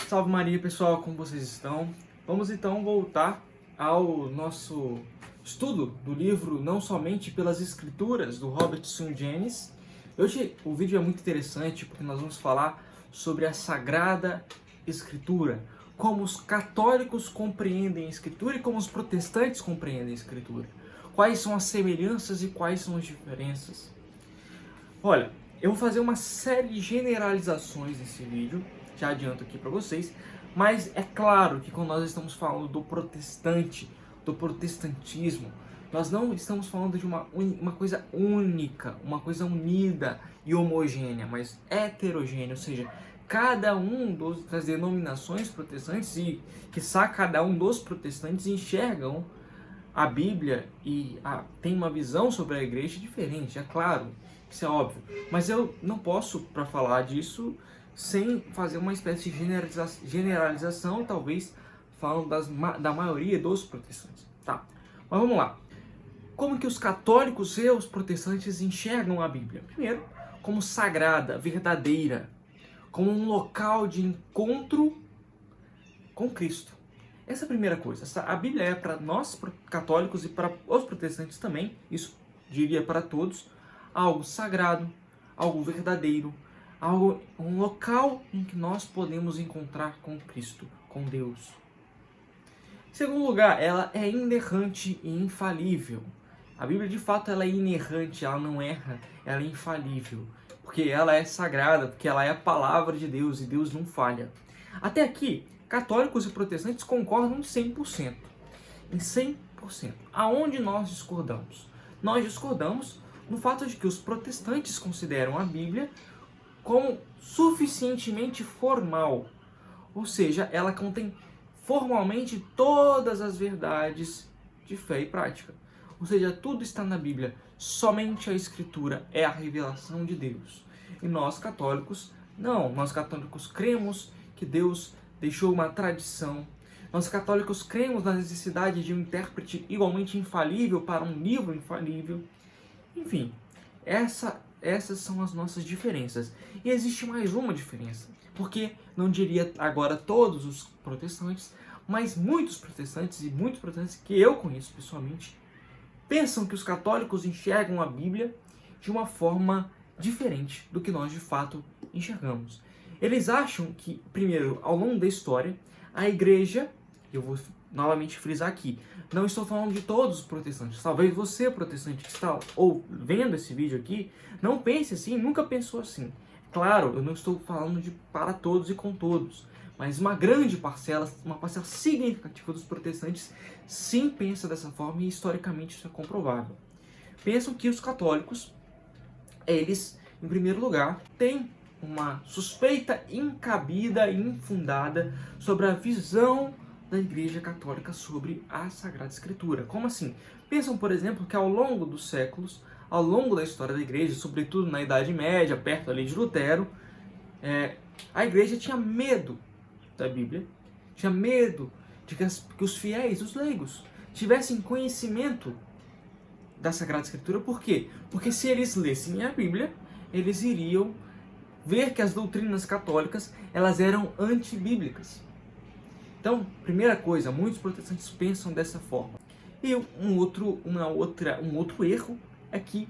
Salve Maria, pessoal, como vocês estão? Vamos então voltar ao nosso estudo do livro Não Somente pelas Escrituras, do Robert Sun James. Hoje o vídeo é muito interessante porque nós vamos falar sobre a Sagrada Escritura, como os católicos compreendem a Escritura e como os protestantes compreendem a Escritura. Quais são as semelhanças e quais são as diferenças? Olha, eu vou fazer uma série de generalizações nesse vídeo, já adianto aqui para vocês, mas é claro que quando nós estamos falando do protestante, do protestantismo, nós não estamos falando de uma coisa única, uma coisa unida e homogênea, mas heterogênea, ou seja, cada um das denominações protestantes e, quiçá, cada um dos protestantes enxergam a Bíblia e tem uma visão sobre a igreja diferente, é claro, isso é óbvio. Mas eu não posso, para falar disso, sem fazer uma espécie de generalização e talvez falando da maioria dos protestantes. Tá, mas vamos lá. Como que os católicos e os protestantes enxergam a Bíblia? Primeiro, como sagrada, verdadeira, como um local de encontro com Cristo. Essa é a primeira coisa. A Bíblia é para nós católicos e para os protestantes também, isso diria para todos, algo sagrado, algo verdadeiro, um local em que nós podemos encontrar com Cristo, com Deus. Em segundo lugar, ela é inerrante e infalível. A Bíblia, de fato, ela é inerrante, ela não erra, ela é infalível, porque ela é sagrada, porque ela é a palavra de Deus e Deus não falha. Até aqui, católicos e protestantes concordam em 100%. Em 100%. Aonde nós discordamos? Nós discordamos no fato de que os protestantes consideram a Bíblia como suficientemente formal. Ou seja, ela contém formalmente todas as verdades de fé e prática. Ou seja, tudo está na Bíblia. Somente a Escritura é a revelação de Deus. E nós católicos, não. Nós católicos cremos que Deus deixou uma tradição. Nós católicos cremos na necessidade de um intérprete igualmente infalível para um livro infalível. Enfim, essas são as nossas diferenças. E existe mais uma diferença, porque não diria agora todos os protestantes, mas muitos protestantes e muitos protestantes que eu conheço pessoalmente pensam que os católicos enxergam a Bíblia de uma forma diferente do que nós de fato enxergamos. Eles acham que, primeiro, ao longo da história, a igreja, eu vou novamente frisar aqui, não estou falando de todos os protestantes, talvez você, protestante, que está vendo esse vídeo aqui, não pense assim, nunca pensou assim. Claro, eu não estou falando de para todos e com todos, mas uma grande parcela, uma parcela significativa dos protestantes sim pensa dessa forma e historicamente isso é comprovável. Pensam que os católicos, eles, em primeiro lugar, têm uma suspeita incabida e infundada sobre a visão da Igreja Católica sobre a Sagrada Escritura. Como assim? Pensam, por exemplo, que ao longo dos séculos, ao longo da história da Igreja, sobretudo na Idade Média, perto ali de Lutero, a Igreja tinha medo da Bíblia, tinha medo de que os fiéis, os leigos, tivessem conhecimento da Sagrada Escritura. Por quê? Porque se eles lessem a Bíblia, eles iriam ver que as doutrinas católicas, elas eram antibíblicas. Então, primeira coisa, muitos protestantes pensam dessa forma. E um outro erro é que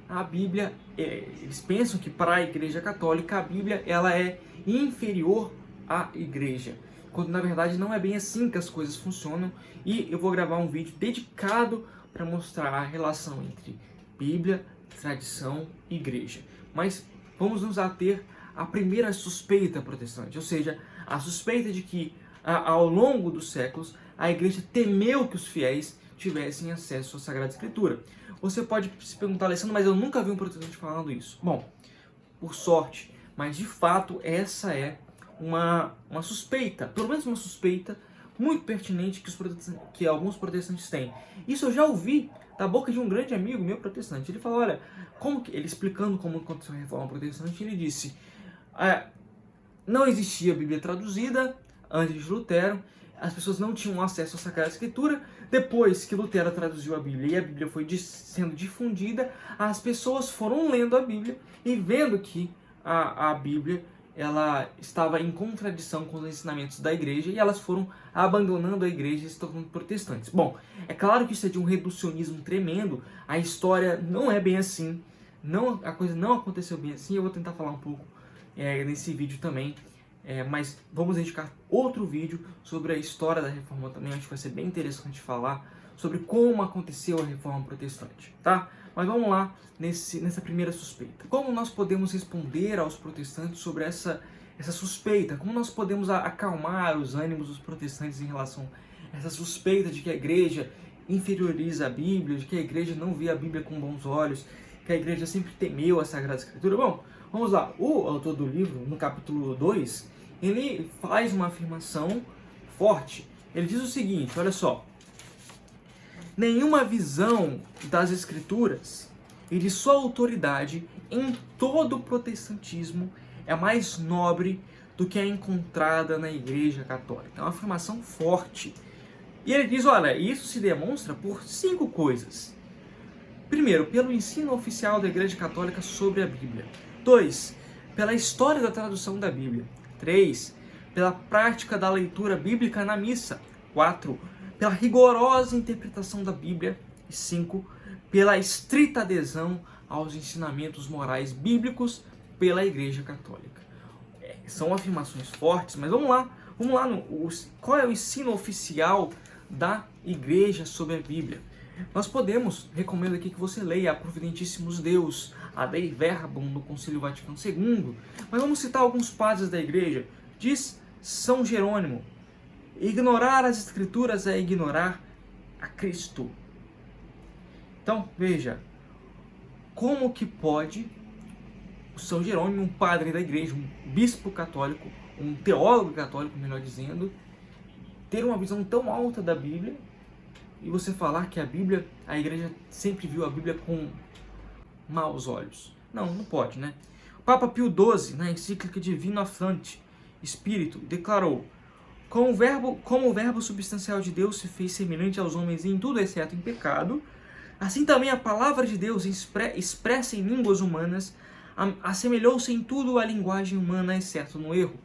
a Bíblia, eles pensam que para a Igreja Católica a Bíblia ela é inferior à Igreja, quando na verdade não é bem assim que as coisas funcionam. E eu vou gravar um vídeo dedicado para mostrar a relação entre Bíblia, tradição e Igreja. Mas vamos nos ater à primeira suspeita protestante, ou seja, a suspeita de que ao longo dos séculos a Igreja temeu que os fiéis tivessem acesso à Sagrada Escritura. Você pode se perguntar, Alessandro, mas eu nunca vi um protestante falando isso. Bom, por sorte, mas de fato essa é uma suspeita, pelo menos uma suspeita muito pertinente que alguns protestantes têm. Isso eu já ouvi da boca de um grande amigo meu protestante. Ele falou, olha, ele explicando como aconteceu a reforma protestante, ele disse, não existia Bíblia traduzida antes de Lutero, as pessoas não tinham acesso à Sagrada Escritura. Depois que Lutero traduziu a Bíblia e a Bíblia foi sendo difundida, as pessoas foram lendo a Bíblia e vendo que a Bíblia ela estava em contradição com os ensinamentos da igreja e elas foram abandonando a igreja e se tornando protestantes. Bom, é claro que isso é de um reducionismo tremendo, a história não é bem assim, a coisa não aconteceu bem assim, eu vou tentar falar um pouco nesse vídeo também, mas vamos dedicar outro vídeo sobre a história da Reforma também, acho que vai ser bem interessante falar sobre como aconteceu a Reforma Protestante, tá? Mas vamos lá nessa primeira suspeita. Como nós podemos responder aos protestantes sobre essa suspeita? Como nós podemos acalmar os ânimos dos protestantes em relação a essa suspeita de que a igreja inferioriza a Bíblia, de que a igreja não vê a Bíblia com bons olhos, que a igreja sempre temeu a Sagrada Escritura? Bom, vamos lá. O autor do livro, no capítulo 2, ele faz uma afirmação forte. Ele diz o seguinte, olha só: nenhuma visão das Escrituras e de sua autoridade em todo o protestantismo é mais nobre do que a encontrada na Igreja Católica. É uma afirmação forte. E ele diz, olha, isso se demonstra por 5 coisas. Primeiro, pelo ensino oficial da Igreja Católica sobre a Bíblia. 2, pela história da tradução da Bíblia. 3, pela prática da leitura bíblica na missa. 4, pela rigorosa interpretação da Bíblia. E 5, pela estrita adesão aos ensinamentos morais bíblicos pela Igreja Católica. São afirmações fortes, mas vamos lá qual é o ensino oficial da Igreja sobre a Bíblia? Nós recomendo aqui que você leia a Providentíssimos Deus, a Dei Verbum do Concílio Vaticano II, mas vamos citar alguns padres da Igreja. Diz São Jerônimo: ignorar as Escrituras é ignorar a Cristo. Então, veja, como que pode o São Jerônimo, um padre da igreja, um bispo católico, um teólogo católico, melhor dizendo, ter uma visão tão alta da Bíblia e você falar que a igreja sempre viu a Bíblia com maus olhos? Não pode, né? O Papa Pio XII, na encíclica Divino Afflante Spiritu, declarou: como o verbo substancial de Deus se fez semelhante aos homens em tudo exceto em pecado, assim também a palavra de Deus expressa em línguas humanas assemelhou-se em tudo à linguagem humana, exceto no erro.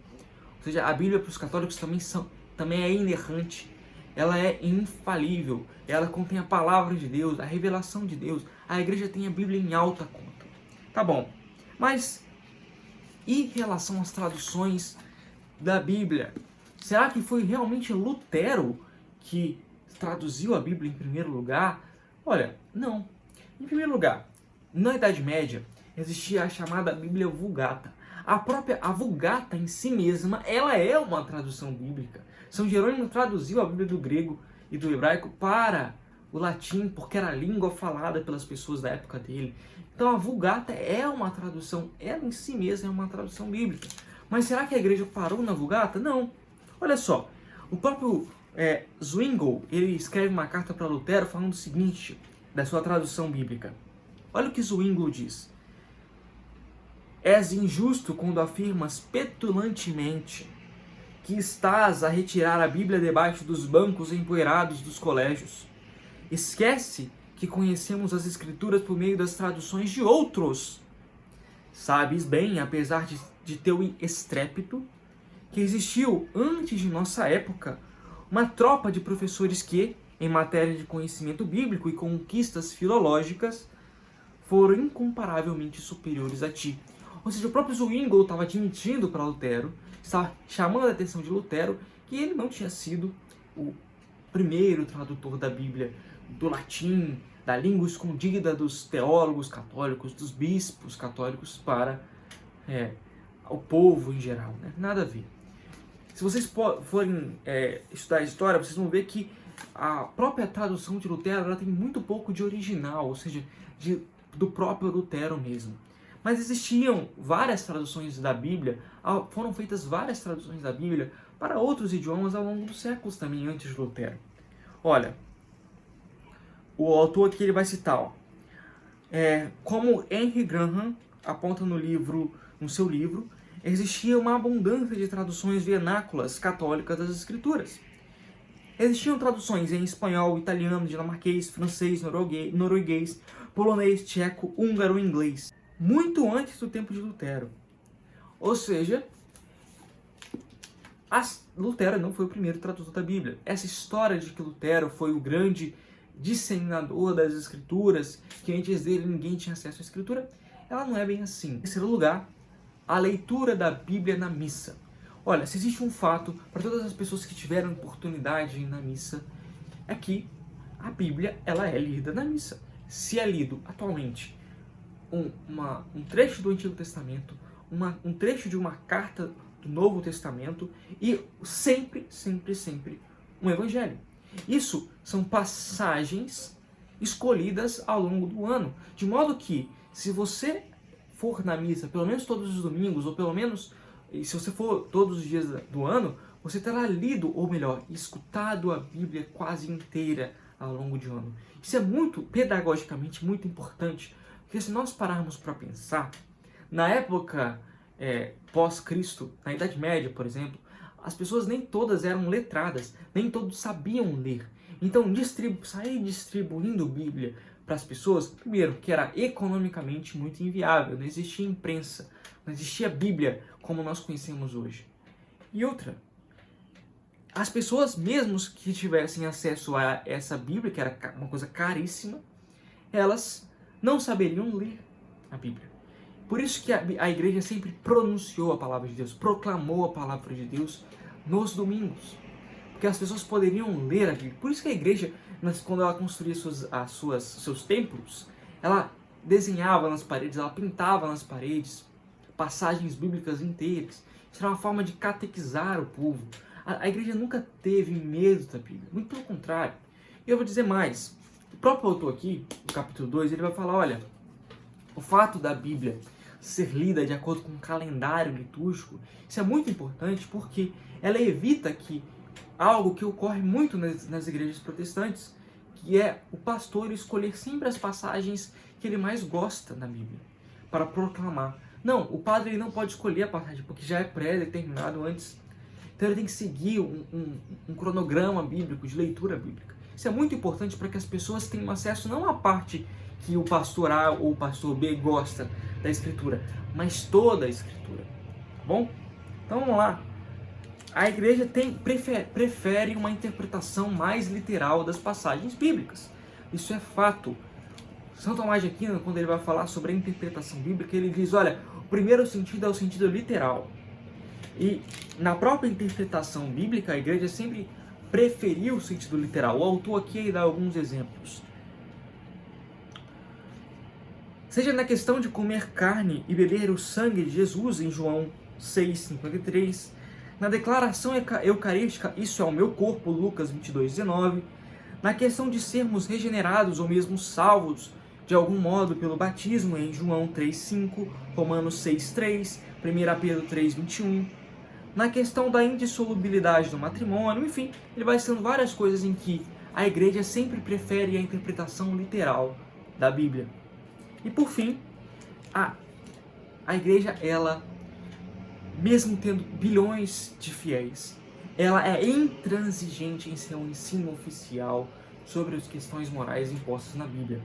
Ou seja, a Bíblia para os católicos também é inerrante, ela é infalível, ela contém a palavra de Deus, a revelação de Deus. A igreja tem a Bíblia em alta conta. Tá bom, mas em relação às traduções da Bíblia, será que foi realmente Lutero que traduziu a Bíblia em primeiro lugar? Olha, não. Em primeiro lugar, na Idade Média, existia a chamada Bíblia Vulgata. A Vulgata em si mesma, ela é uma tradução bíblica. São Jerônimo traduziu a Bíblia do grego e do hebraico para o latim, porque era a língua falada pelas pessoas da época dele. Então a Vulgata é uma tradução, ela em si mesma é uma tradução bíblica. Mas será que a igreja parou na Vulgata? Não. Olha só, o próprio Zwingli, ele escreve uma carta para Lutero falando o seguinte, da sua tradução bíblica. Olha o que Zwingli diz: és injusto quando afirmas petulantemente que estás a retirar a Bíblia debaixo dos bancos empoeirados dos colégios. Esquece que conhecemos as Escrituras por meio das traduções de outros. Sabes bem, apesar de teu estrépito, que existiu, antes de nossa época, uma tropa de professores que, em matéria de conhecimento bíblico e conquistas filológicas, foram incomparavelmente superiores a ti. Ou seja, o próprio Zwingli estava admitindo para Lutero, estava chamando a atenção de Lutero, que ele não tinha sido o primeiro tradutor da Bíblia do latim, da língua escondida dos teólogos católicos, dos bispos católicos para o povo em geral, né? Nada a ver. Se vocês forem estudar a história, vocês vão ver que a própria tradução de Lutero ela tem muito pouco de original, ou seja, do próprio Lutero mesmo. Mas existiam várias traduções da Bíblia, foram feitas várias traduções da Bíblia para outros idiomas ao longo dos séculos também, antes de Lutero. Olha, o autor aqui ele vai citar, como Henry Graham aponta no seu livro, existia uma abundância de traduções vernáculas católicas das Escrituras. Existiam traduções em espanhol, italiano, dinamarquês, francês, norueguês, polonês, tcheco, húngaro e inglês, muito antes do tempo de Lutero. Ou seja, Lutero não foi o primeiro tradutor da Bíblia. Essa história de que Lutero foi o grande disseminador das Escrituras, que antes dele ninguém tinha acesso à Escritura, ela não é bem assim. Em terceiro lugar, a leitura da Bíblia na missa. Olha, se existe um fato para todas as pessoas que tiveram oportunidade de ir na missa, é que a Bíblia ela é lida na missa. Se é lido atualmente um trecho do Antigo Testamento, um trecho de uma carta do Novo Testamento e sempre um Evangelho. Isso são passagens escolhidas ao longo do ano, de modo que se você for na missa pelo menos todos os domingos, ou pelo menos se você for todos os dias do ano, você terá lido, ou melhor, escutado a Bíblia quase inteira ao longo de um ano. Isso é muito, pedagogicamente, muito importante, porque se nós pararmos para pensar, na época pós-Cristo, na Idade Média, por exemplo, as pessoas nem todas eram letradas, nem todos sabiam ler. Então, sair distribuindo Bíblia para as pessoas, primeiro, que era economicamente muito inviável, não existia imprensa, não existia Bíblia como nós conhecemos hoje. E outra, as pessoas mesmo que tivessem acesso a essa Bíblia, que era uma coisa caríssima, elas não saberiam ler a Bíblia. Por isso que a igreja sempre pronunciou a palavra de Deus, proclamou a palavra de Deus nos domingos. Porque as pessoas poderiam ler a Bíblia. Por isso que a igreja, quando ela construía seus templos, ela desenhava nas paredes, ela pintava nas paredes passagens bíblicas inteiras. Isso era uma forma de catequizar o povo. A igreja nunca teve medo da Bíblia, muito pelo contrário. E eu vou dizer mais. O próprio autor aqui, no capítulo 2, ele vai falar, olha, o fato da Bíblia ser lida de acordo com o calendário litúrgico, isso é muito importante porque ela evita que algo que ocorre muito nas igrejas protestantes, que é o pastor escolher sempre as passagens que ele mais gosta da Bíblia para proclamar. Não, o padre ele não pode escolher a passagem porque já é pré-determinado antes. Então ele tem que seguir um cronograma bíblico, de leitura bíblica. Isso é muito importante para que as pessoas tenham acesso não à parte que o pastor A ou o pastor B gosta da Escritura, mas toda a Escritura. Tá bom? Então vamos lá. A igreja prefere uma interpretação mais literal das passagens bíblicas. Isso é fato. São Tomás de Aquino, quando ele vai falar sobre a interpretação bíblica, ele diz, olha, o primeiro sentido é o sentido literal. E na própria interpretação bíblica, a igreja sempre preferiu o sentido literal. O autor aqui dá alguns exemplos. Seja na questão de comer carne e beber o sangue de Jesus, em João 6,53, na declaração eucarística, isso é o meu corpo, Lucas 22,19, na questão de sermos regenerados ou mesmo salvos de algum modo pelo batismo, em João 3,5, Romanos 6,3, 1 Pedro 3,21, na questão da indissolubilidade do matrimônio, enfim, ele vai citando várias coisas em que a igreja sempre prefere a interpretação literal da Bíblia. E por fim, a igreja, ela, mesmo tendo bilhões de fiéis, ela é intransigente em seu ensino oficial sobre as questões morais impostas na Bíblia.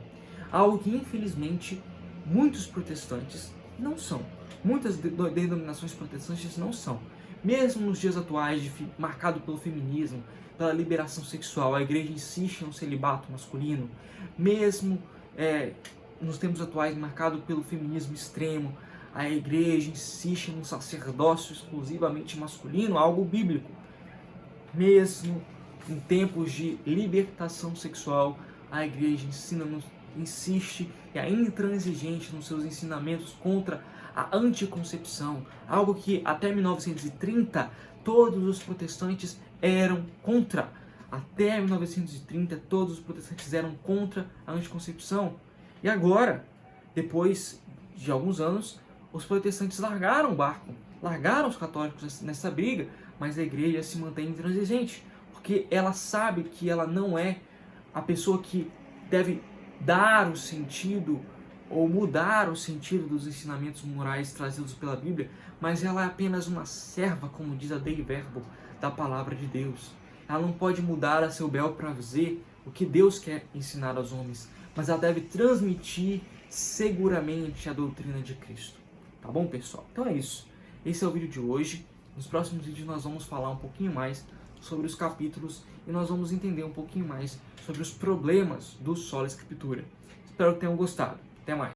Algo que, infelizmente, muitos protestantes não são. Muitas denominações protestantes não são. Mesmo nos dias atuais, marcado pelo feminismo, pela liberação sexual, a igreja insiste no celibato masculino. Mesmo nos tempos atuais, marcado pelo feminismo extremo, a igreja insiste num sacerdócio exclusivamente masculino, algo bíblico. Mesmo em tempos de libertação sexual, a igreja insiste e é intransigente nos seus ensinamentos contra a anticoncepção, algo que até 1930 todos os protestantes eram contra. Até 1930 todos os protestantes eram contra a anticoncepção. E agora, depois de alguns anos, os protestantes largaram o barco, largaram os católicos nessa briga, mas a igreja se mantém intransigente, porque ela sabe que ela não é a pessoa que deve dar o sentido ou mudar o sentido dos ensinamentos morais trazidos pela Bíblia, mas ela é apenas uma serva, como diz a Dei Verbo, da palavra de Deus. Ela não pode mudar a seu bel prazer o que Deus quer ensinar aos homens, mas ela deve transmitir seguramente a doutrina de Cristo. Tá bom, pessoal? Então é isso. Esse é o vídeo de hoje. Nos próximos vídeos nós vamos falar um pouquinho mais sobre os capítulos e nós vamos entender um pouquinho mais sobre os problemas do Sola Escritura. Espero que tenham gostado. Até mais!